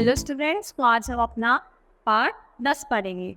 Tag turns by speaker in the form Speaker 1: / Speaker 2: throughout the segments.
Speaker 1: Hello students, तो आज हम अपना पार्ट 10 पढ़ेंगे,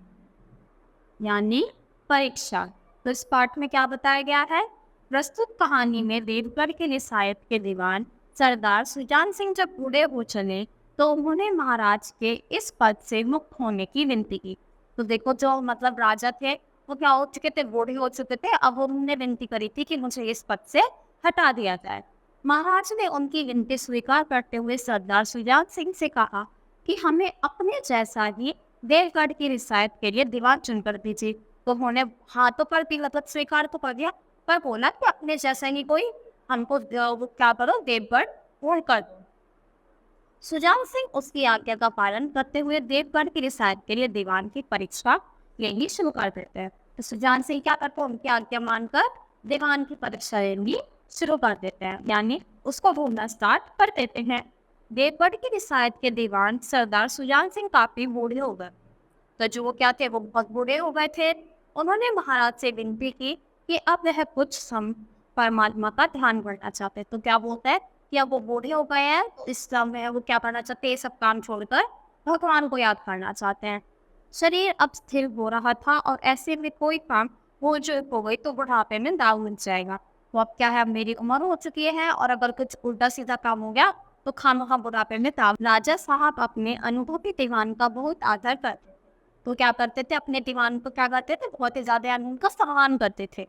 Speaker 1: यानी परीक्षा। तो इस पार्ट में क्या बताया गया है? प्रस्तुत कहानी में देवगढ़ के निशायत के दीवान सरदार सुजान सिंह जब बूढ़े हो चले तो उन्होंने महाराज के इस पद से मुक्त होने की विनती की। तो देखो, जो मतलब राजा थे वो क्या हो चुके थे, बूढ़े हो चुके थे। अब उन्होंने विनती करी थी कि मुझे इस पद से हटा दिया जाए। महाराज ने उनकी विनती स्वीकार करते हुए सरदार सुजान सिंह से कहा कि हमें अपने जैसा ही देवगढ़ की रियासत के लिए दीवान चुनकर दीजिए। तो उन्होंने हाथों पर भी मतलब स्वीकार तो कर दिया, पर बोला कि अपने जैसा ही कोई हमको वो क्या करो, देवगढ़ पूर्ण कर दो। सुजान सिंह उसकी आज्ञा का पालन करते हुए देवगढ़ की रियासत के लिए दीवान की परीक्षा लेनी शुरू कर देते हैं। तो सुजान सिंह क्या करते हैं, उनकी आज्ञा मानकर दीवान की परीक्षा लेनी शुरू कर देते हैं, यानी उसको ढूंढना स्टार्ट कर देते हैं। देवगढ़ की रियासत के दीवान सरदार सुजान सिंह काफी बूढ़े हो गए। तो जो वो क्या थे, वो बहुत बूढ़े हो गए थे। उन्होंने महाराज से विनती की कि अब वह कुछ समय परमात्मा का ध्यान करना चाहते हैं। तो क्या बोलते हैं कि अब वो बूढ़े हो गए हैं, तो इस समय वो क्या करना चाहते हैं, ये सब काम छोड़कर भगवान को याद करना चाहते हैं। शरीर अब स्थिर हो रहा था और ऐसे में कोई काम भूल चूक हो गई तो बुढ़ापे में दाव मिल जाएगा। तो अब क्या है, अब मेरी उम्र हो चुकी है और अगर कुछ उल्टा सीधा काम हो गया तो खामखा बुढ़ापे में दाव। राजा साहब अपने अनुभवी दीवान का बहुत आदर करते, तो क्या करते थे, अपने दीवान को क्या करते थे, बहुत ही ज्यादा उनका सम्मान करते थे।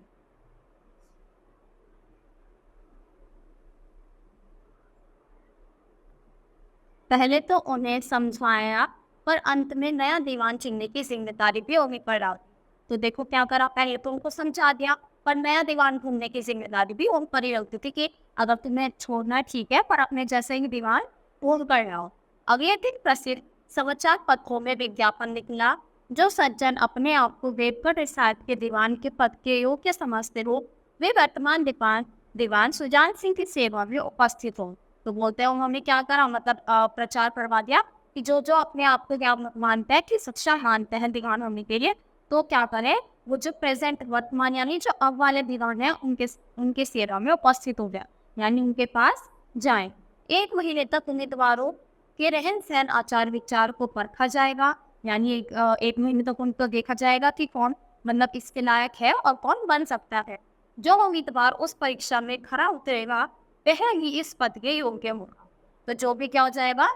Speaker 1: पहले तो उन्हें समझाया, पर अंत में नया दीवान चुनने की जिम्मेदारी भी उन्हीं पर डाली। तो देखो क्या करा, पहले तो उनको समझा दिया, पर नया दीवान ढूंढने की जिम्मेदारी भी उन पर ही रखती थी कि अगर तुम्हें छोड़ना ठीक है, पर अपने जैसे ही दीवान ढूंढ कर लाओ। अगले दिन प्रसिद्ध समाचार पत्रों में विज्ञापन निकला, जो सज्जन अपने आप को देवगढ़ रियासत के दीवान के पद के योग्य समझते हो, वे वर्तमान दीवान दीवान सुजान सिंह की सेवा में उपस्थित हो। तो बोलते हैं उन्होंने क्या करा, मतलब प्रचार करवा दिया कि जो जो अपने आप को क्या मानते हैं कि सच्चा मानते हैं दीवान होने के लिए, तो क्या करें, वो जो प्रेजेंट वर्तमान यानी जो अब वाले दीवान है उनके उनके सेवा में उपस्थित हो गया, यानी उनके पास जाएं। 1 महीने तक उम्मीदवारों के रहन सहन आचार विचार को परखा जाएगा, यानी 1 महीने तक उनको देखा जाएगा कि कौन मतलब इसके लायक है और कौन बन सकता है। जो उम्मीदवार उस परीक्षा में खरा उतरेगा वह ही इस पद के योग्य होगा। तो जो भी क्या हो जाएगा,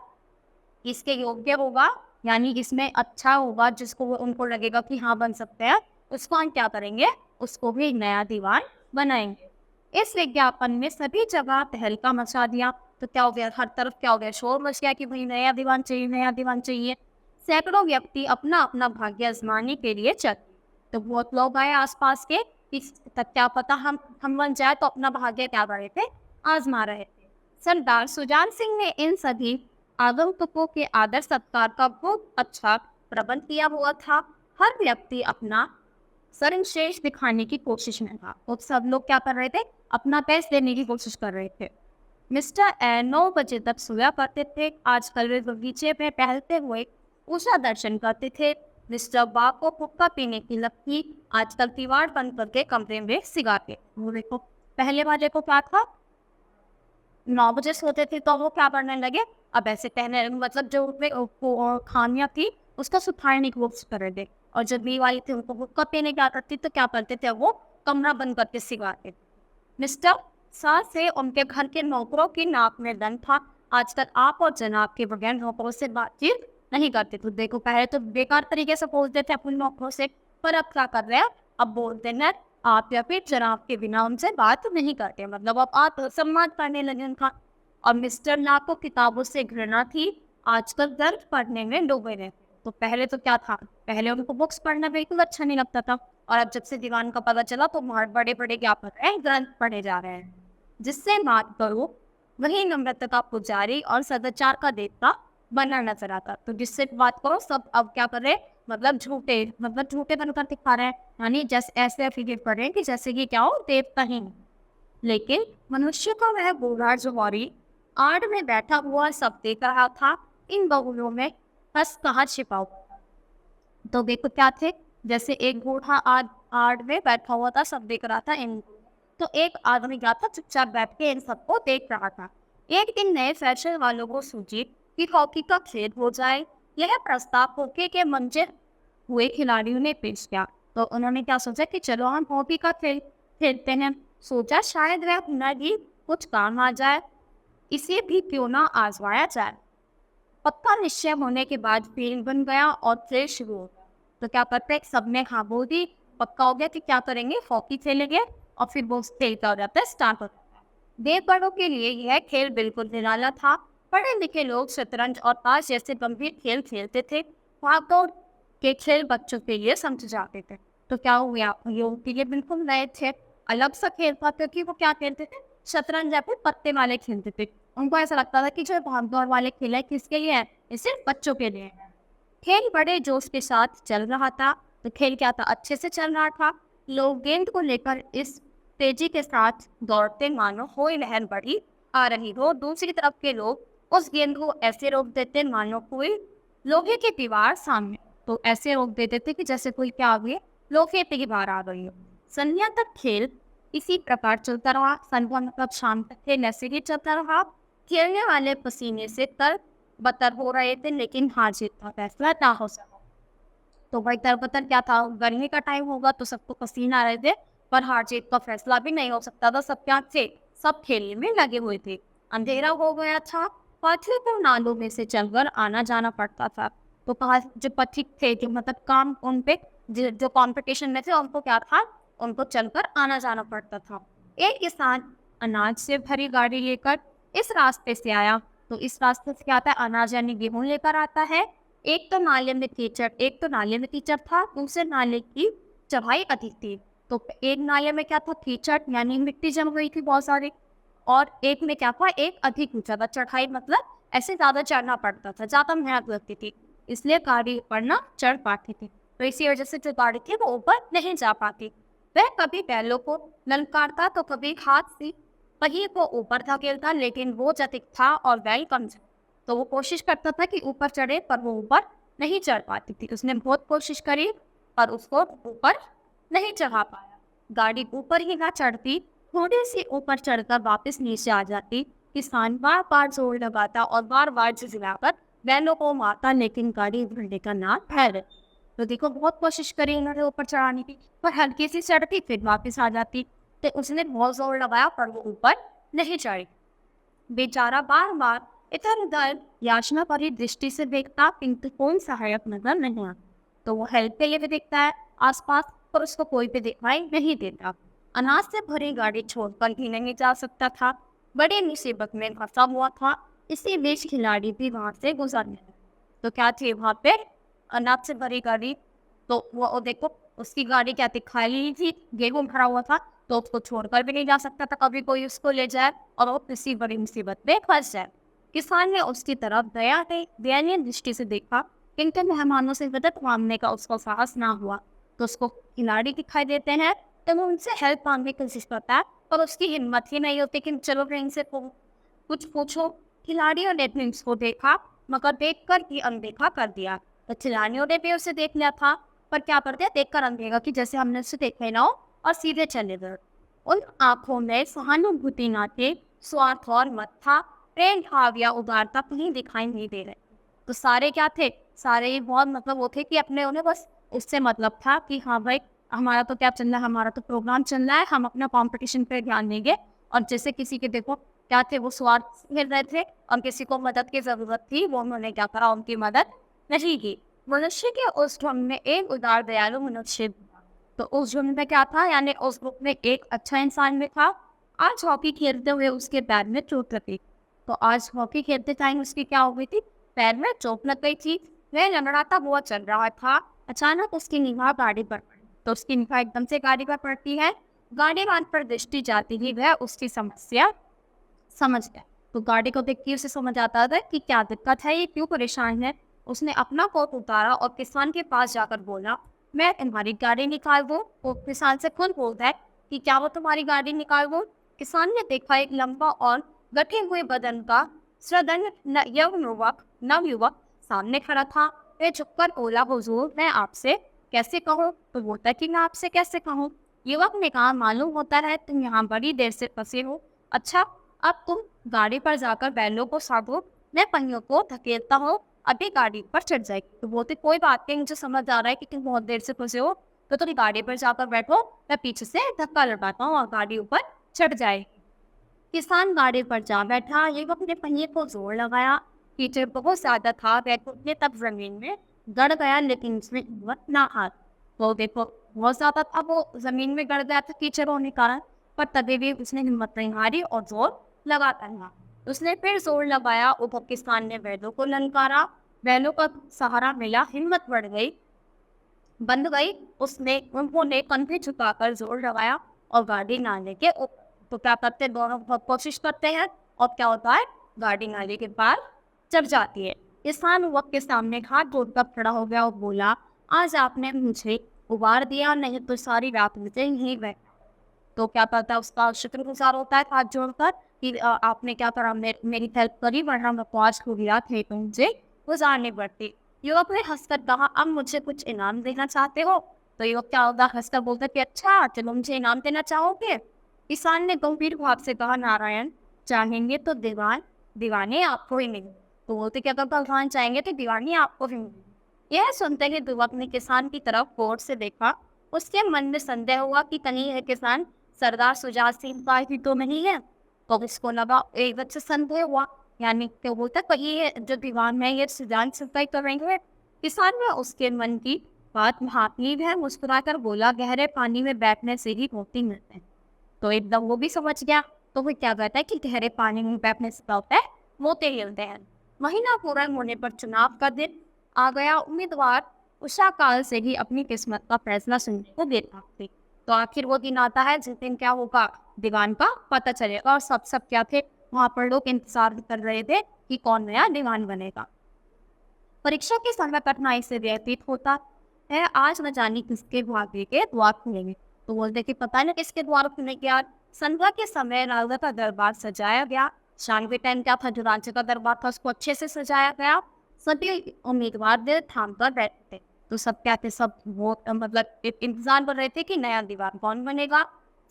Speaker 1: इसके योग्य होगा, यानी इसमें अच्छा होगा, जिसको उनको लगेगा कि हाँ बन सकते हैं, उसको हम क्या करेंगे, उसको भी एक नया दीवान बनाएंगे। इस विज्ञापन में सभी जगह तहलका मचा दिया। तो क्या हो गया, हर तरफ क्या हो गया, शोर मच गया कि भाई नया दीवान चाहिए, नया दीवान चाहिए। सैकड़ों व्यक्ति अपना अपना भाग्य आजमाने के लिए चले। तो बहुत लोग आए आसपास के, इस तक क्या पता हम बन जाए, तो अपना भाग्य क्या कर रहे थे, आजमा रहे थे। सरदार सुजान सिंह ने इन सभी आगंतुकों के आदर सत्कार का बहुत अच्छा प्रबंध किया हुआ था। हर व्यक्ति अपना सर्वश्रेष्ठ दिखाने की कोशिश में था। तो सब लोग क्या कर रहे थे, अपना बेस्ट देने की कोशिश कर रहे थे। मिस्टर ए 9 बजे तक सोया करते थे। आजकल वे बगीचे में टहलते हुए उषा दर्शन करते थे। मिस्टर बा को हुक्का पीने की लत थी। आजकल किवाड़ बंद करके कमरे में सिगारते। वो देखो, पहले वाले को क्या था, 9 बजे सोते थे तो वो क्या करने लगे, अब ऐसे टहलने लगे, मतलब जो उनमें खामियां थी उसका सुधारने की कोशिश कर रहे थे। और जब बी वाली थी उनको हुक्का पीने की आदत थी, तो क्या करते थे, वो कमरा बंद करके सिगारते थे। मिस्टर सा से उनके घर के नौकरों की नाक में दम था। आजकल आप और जनाब के बगैर नौकरों से बातचीत नहीं करते। तो देखो, पहले तो बेकार तरीके से बोलते थे अपने नौकरों से, पर अब क्या कर रहे हैं, अब बोलते हैं आप या फिर जनाब के बिना उनसे बात नहीं करते, मतलब अब आप सम्मान करने लगे उनका। और मिस्टर ना को किताबों से घृणा थी। आजकल ग्रंथ पढ़ने में डूबे रहे। तो पहले तो क्या था, पहले उनको बुक्स पढ़ना बिल्कुल अच्छा नहीं लगता था, और अब जब से दीवान का पता चला तो बड़े बड़े क्या पढ़ रहे हैं, ग्रंथ पढ़े जा रहे हैं। जिससे बात करो वही नम्रता का पुजारी और सदाचार का देवता बना नजर आता। तो जिससे बात करो सब अब क्या कर रहे हैं, मतलब झूठे बनकर दिखा रहे हैं, यानी जैसे ऐसे फील कर रहे हैं कि जैसे कि क्या हो, देवता ही नहीं। लेकिन मनुष्य का वह बूढ़ा जुआरी आड़ में बैठा हुआ सब देख रहा था। इन बगुलों में बस कहाँ छिपा हुआ था। तो देखो क्या थे, जैसे एक बूढ़ा आड़ में बैठा हुआ था, सब देख रहा था इन। तो एक आदमी क्या था, चुपचाप बैठ के इन सबको देख रहा था। एक दिन नए फैशन वालों को सूझी कि हॉकी का खेल हो जाए। यह प्रस्ताव हॉकी के मंचे हुए खिलाड़ियों ने पेश किया। तो उन्होंने क्या सोचा कि चलो हम हॉकी का खेल खेलते हैं। सोचा शायद वह हुनर ही कुछ काम आ जाए, इसे भी क्यों ना आजमाया जाए। पक्का निश्चय होने के बाद खेल बन गया और खेल शुरू हो गया। तो क्या करते हैं, सबने हाँ बोल दी, पक्का हो गया कि क्या करेंगे, हॉकी खेलेंगे। और फिर वो खेल क्या हो जाता है, स्टार्ट हो जाता है। देव बड़ों के लिए यह खेल बिल्कुल निराला था। पढ़े लिखे लोग शतरंज और ताश जैसे गंभीर खेल खेलते थे, भागदौड़ के खेल बच्चों के लिए समझे जाते थे। तो क्या हुआ, ये उनके लिए बिल्कुल नए थे, अलग सा खेल था, क्योंकि वो क्या खेलते थे, शतरंज या फिर पत्ते वाले खेलते थे। उनको ऐसा लगता था कि जो भाग दौड़ वाले खेल है किसके लिए है, ये सिर्फ बच्चों के लिए है। खेल बड़े जोश के साथ चल रहा था। तो खेल क्या था, अच्छे से चल रहा था। लोग गेंद को लेकर इस तेजी के साथ दौड़ते मानो कोई लहर बढ़ी आ रही हो। दूसरी तरफ के लोग उस गेंद को ऐसे रोक देते मानो कोई लोहे की दीवार सामने। तो ऐसे रोक देते थे कि जैसे कोई क्या आ गई, लोहे की दीवार आ गई हो। संध्या तक खेल इसी प्रकार चलता रहा। संध्या मतलब शाम तक खेल ऐसे ही चलता रहा। खेलने वाले पसीने से तर बतर हो रहे थे, लेकिन हार जीत का फैसला ना हो सका। तो भाई तरबतर क्या था, गर्मी का टाइम होगा तो सबको पसीना आ रहे थे, पर हार जीत का फैसला भी नहीं हो सकता था। सब क्या थे, सब खेलने में लगे हुए थे। अंधेरा हो गया था। पाथियों को नालों में से चलकर आना जाना पड़ता था। तो कहा जो पथिक थे, जो मतलब काम उन पे जो कंपटीशन में थे, उनको क्या था, उनको चलकर आना जाना पड़ता था। एक किसान अनाज से भरी गाड़ी लेकर इस रास्ते से आया। तो इस रास्ते से क्या आता है, अनाज यानी गेहूं लेकर आता है। एक तो नाले में कीचड़ था, दूसरे नाले की चढ़ाई अधिक थी। तो एक नाले में क्या था, कीचड़ यानी मिट्टी जम गई थी बहुत सारी, और एक में क्या था, एक अधिक ऊंचा था, चढ़ाई मतलब ऐसे ज्यादा चढ़ना पड़ता था, ज्यादा मेहनत लगती थी, इसलिए गाड़ी ऊपर ना चढ़ पाती थी। तो इसी वजह से जो गाड़ी थी वो ऊपर नहीं जा पाती। वह कभी बैलों को ललकारता तो कभी हाथ से पहिए को ऊपर धकेलता, लेकिन वो जतिक था और बैल कमजोर। तो वो कोशिश करता था कि ऊपर चढ़े, पर वो ऊपर नहीं चढ़ पाती थी। उसने बहुत कोशिश करी पर उसको ऊपर नहीं चढ़ा पाया। गाड़ी ऊपर ही ना चढ़ती, थोड़ी सी ऊपर चढ़कर वापस नीचे आ जाती। किसान बार बार जोर लगाता और बार बार झिझलाकर बैलों को मारता, लेकिन गाड़ी उभरने का नाम ठहरे। तो देखो बहुत कोशिश करी उन्होंने ऊपर चढ़ाने की, पर हल्की सी चढ़ती फिर वापस आ जाती। तो उसने बहुत जोर लगाया पर वो ऊपर नहीं चढ़ी। बेचारा बार बार इधर उधर याचना भरी दृष्टि से देखता, किंतु कोई सहायक नजर नहीं आता। तो वो हेल्प के लिए भी देखता है आसपास, पर उसको कोई भी दिखाई नहीं देता। अनाज से भरी गाड़ी छोड़कर भी नहीं जा सकता था, बड़ी मुसीबत में फंसा हुआ था। इसी बीच खिलाड़ी भी वहां से गुजरने लगे। तो क्या थी वहां पे, अनाज से भरी गाड़ी। तो वो देखो उसकी गाड़ी क्या थी, खाली थी, गेहूं भरा हुआ था, तो उसको छोड़कर भी नहीं जा सकता था, कभी कोई उसको ले जाए और वो किसी बड़ी मुसीबत में फंस जाए। किसान ने उसकी तरफ दयनीय दृष्टि से देखा, किंतु मेहमानों से मदद मांगने का उसको साहस ना हुआ। तो उसको खिलाड़ी दिखाई देते हैं, तो वो उनसे हेल्प मांगने की कोशिश करता है, पर उसकी हिम्मत ही नहीं होती कि चलो मैं इनसे कुछ पूछो। खिलाड़ियों ने भी उसको देखा, मगर देखकर ही अनदेखा कर दिया। तो खिलाड़ियों ने भी उसे देख लिया था, पर क्या करते हैं, देखकर अनदेखा कि जैसे हमने उसे देखा ही ना हो, और सीधे चले गए। उन आंखों में सहानुभूति ना थे, स्वार्थ और मत था, प्रेम भाव या उदारता कहीं दिखाई नहीं दे रहे। तो सारे क्या थे, सारे ही बहुत मतलब वो थे कि अपने उन्हें बस उससे मतलब था कि हाँ भाई हमारा तो क्या चल रहा है, हमारा तो प्रोग्राम चल रहा है, हम अपना कंपटीशन पे ध्यान देंगे। और जैसे किसी के देखो क्या थे, वो स्वार्थ खेल रहे थे, और किसी को मदद की जरूरत थी, वो उन्होंने क्या करा, उनकी मदद नहीं की। मनुष्य के उस झुंड में एक उदार दयालु मनुष्य। तो उस झुंड में क्या था, यानी उस ग्रुप में एक अच्छा इंसान भी था। आज हॉकी खेलते हुए उसके पैर में चोट लगी। तो आज हॉकी खेलते टाइम उसकी क्या हो गई थी, पैर में चोट लग गई थी। वह लंगड़ाता हुआ चल रहा था। अचानक उसकी निगाह गाड़ी पर पड़ी। तो उसकी निगाह एकदम से गाड़ी पर पड़ती है। गाड़ी वाहन पर दृष्टि जाती ही वह उसकी समस्या समझ गया। तो गाड़ी को देख के उसे समझ आता था कि क्या दिक्कत है, ये क्यों परेशान है। उसने अपना कोट उतारा और किसान के पास जाकर बोला, मैं तुम्हारी गाड़ी निकाल दूं। वो किसान से खुद बोलता है कि क्या वो तुम्हारी गाड़ी निकाल दूं। किसान ने देखा एक लंबा और गठे हुए बदन का सदन नवयुवक सामने खड़ा था। वह झुककर बोला, हुजूर मैं आपसे कैसे कहूँ। तो बोलता है कि मैं आपसे कैसे कहूँ। युवक ने कहा, मालूम होता है तुम यहाँ बड़ी देर से फंसे हो। अच्छा अब तुम गाड़ी पर जाकर बैलों को साधो, मैं पहियों को धकेलता हूँ, अभी गाड़ी पर चढ़ जाएगी। तो बोलते कोई बात नहीं, मुझे समझ आ रहा है कि तुम बहुत देर से फंसे हो, तो तुम गाड़ी पर जाकर बैठो, मैं पीछे से धक्का लगाता हूँ और गाड़ी ऊपर चढ़ जाएगी। किसान गाड़ी पर जा बैठा, ये अपने पहिए को जोर लगाया। कीचड़ बहुत ज्यादा था, वह घुटने तक जमीन में गड़ गया, लेकिन उसमें हिम्मत ना हार। वो देखो बहुत ज्यादा था, वो जमीन में गड़ गया था कीचड़ होने के कारण, पर तभी भी उसने हिम्मत नहीं हारी और जोर लगाता रहा। उसने फिर जोर लगाया, उधर किसान ने बैलों को ललकारा, बैलों का सहारा मिला, हिम्मत बढ़ गई, बंद गई। उन्होंने कंधे झुकाकर जोर लगाया और गाड़ी नाले के तो क्या करते हैं, दोनों बहुत कोशिश करते हैं, और क्या होता है, गाड़ी नाले के पार चढ़ जाती है। किसान युवक के सामने हाथ जोड़कर खड़ा हो गया और बोला, आज आपने मुझे उबार दिया, नहीं तो सारी रात मुझे यहीं बैठ। तो क्या करता है, उसका शुक्रगुजार होता है हाथ जोड़कर कि आपने क्या करा, मेरी हेल्प करी, वरना मैं पाँच को गिरा थे तो मुझे गुजारनी पड़ती। युवक ने हंसकर कहा, अब मुझे कुछ इनाम देना चाहते हो? तो युवक क्या होता, हंसकर बोलता कि अच्छा चलो, मुझे इनाम देना चाहोगे? किसान ने गंभीर भाव से कहा, नारायण, चाहेंगे तो दीवाने आपको ही मिले। तो बोलते कि अगर भगवान चाहेंगे तो दीवानी आपको ही मिले। यह सुनते ही युवक ने किसान की तरफ गौर से देखा। उसके मन में संदेह हुआ कि कहीं यह किसान सरदार सुजात सिंह का ही तो नहीं है। तो इसको लगा, एक बार से संदेह हुआ, यानी क्या बोलता, कहीं ये जो दीवान है ये सुजात सिंह का ही तो नहीं है। किसान में उसके मन की बात भापनी है, मुस्कुराकर बोला, गहरे पानी में बैठने से ही मोती मिलते हैं। तो एकदम वो भी समझ गया। तो वो क्या कहता है कि गहरे पानी में बैठने से क्या होता है, मोती मिलते हैं। महीना पूरा होने पर चुनाव का दिन आ गया। उम्मीदवार उषा काल से ही अपनी किस्मत का फैसला सुनने को देता थे। तो आखिर वो दिन आता है जिस दिन क्या होगा, दीवान का पता चलेगा। और सब क्या थे, वहां पर लोग इंतजार कर रहे थे कि कौन नया दीवान बनेगा। परीक्षा के समय कठिनाई से व्यतीत होता है। आज न जाने किसके भाग्य के द्वार खुलेंगे। तो बोलते कि पता नहीं किसके द्वार खुलेंगे आज। संध्या के समय राजा का दरबार सजाया गया। शाम के टाइम क्या था, जो राजा का दरबार था उसको अच्छे से सजाया गया। सभी उम्मीदवार दिल थाम कर बैठे थे। तो सब क्या थे, सब वो मतलब इंतजार कर रहे थे कि नया दीवान कौन बनेगा।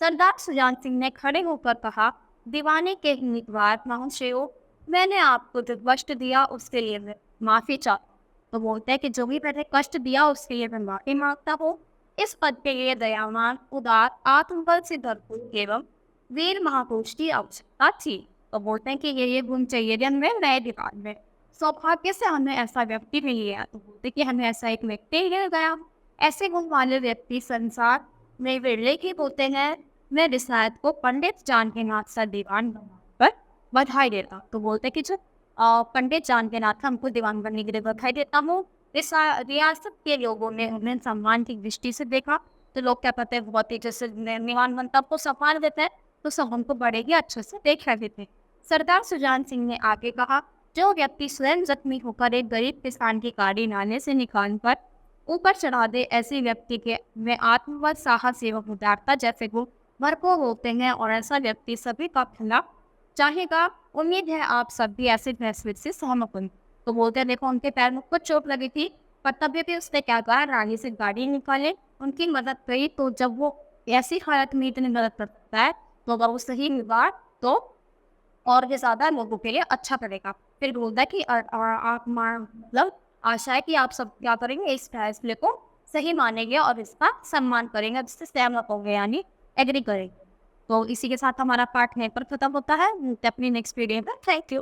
Speaker 1: सरदार सुजान सिंह ने खड़े होकर कहा, दीवाने के उम्मीदवार महाशयो, मैंने आपको जो कष्ट दिया उसके लिए मैं माफी चाहता हूं। तो बोलते हैं कि जो भी मैंने कष्ट दिया उसके लिए मैं माफी मांगता हूँ। इस पद के लिए दयावान, उदार, आत्मबल से भरपूर एवं वीर महापुरुष की आवश्यकता थी। तो बोलते हैं कि ये गुण चाहिए थे हमें नए दीवान में। सौभाग्य से हमें ऐसा व्यक्ति मिल गया। तो बोलते कि हमें ऐसा एक व्यक्ति मिल गया। ऐसे गुण वाले व्यक्ति संसार में विरले ही होते हैं। मैं रिसायत को पंडित जान के नाथ सा दीवान पर बधाई देता। तो बोलते कि जो पंडित जान के नाथ हमको दीवान बनने के लिए बधाई देता हूँ। रियासत के लोगों ने उन्हें सम्मान की दृष्टि से देखा। तो लोग क्या कहते हैं, बहुत ही जैसे दीवान बनता को सम्मान देते हैं, तो सब हमको बड़े ही अच्छे से देख रहे थे। सरदार सुजान सिंह ने आगे कहा, जो व्यक्ति स्वयं जख्मी होकर एक गरीब किसान की गाड़ी नाले से निकाल कर ऊपर चढ़ा दे, ऐसे व्यक्ति के में आत्मबल, साहस एवं उदारता जैसे गुण भरपूर होते हैं, और ऐसा व्यक्ति सभी का भला चाहेगा। उम्मीद है आप सब भी ऐसे फैसले से सहमत होंगे। तो बोलते हैं, देखो उनके पैर में कुछ चोट लगी थी, पर तभी भी उसने क्या कहा, रानी से गाड़ी निकाले, उनकी मदद करी। तो जब वो ऐसी हालत में इतनी मदद कर सकता है, तो अगर वो सही हुआ तो और भी ज्यादा लोगों के लिए अच्छा करेगा। फिर बोलता है कि आप मतलब आशा है कि आप सब क्या करेंगे, इस फैसले को सही मानेंगे और इसका सम्मान करेंगे, जिससे सहमत होंगे, यानी एग्री करेंगे। तो इसी के साथ हमारा पार्ट यहीं पर खत्म होता है। मिलते हैं अपनी नेक्स्ट वीडियो में। Thank you.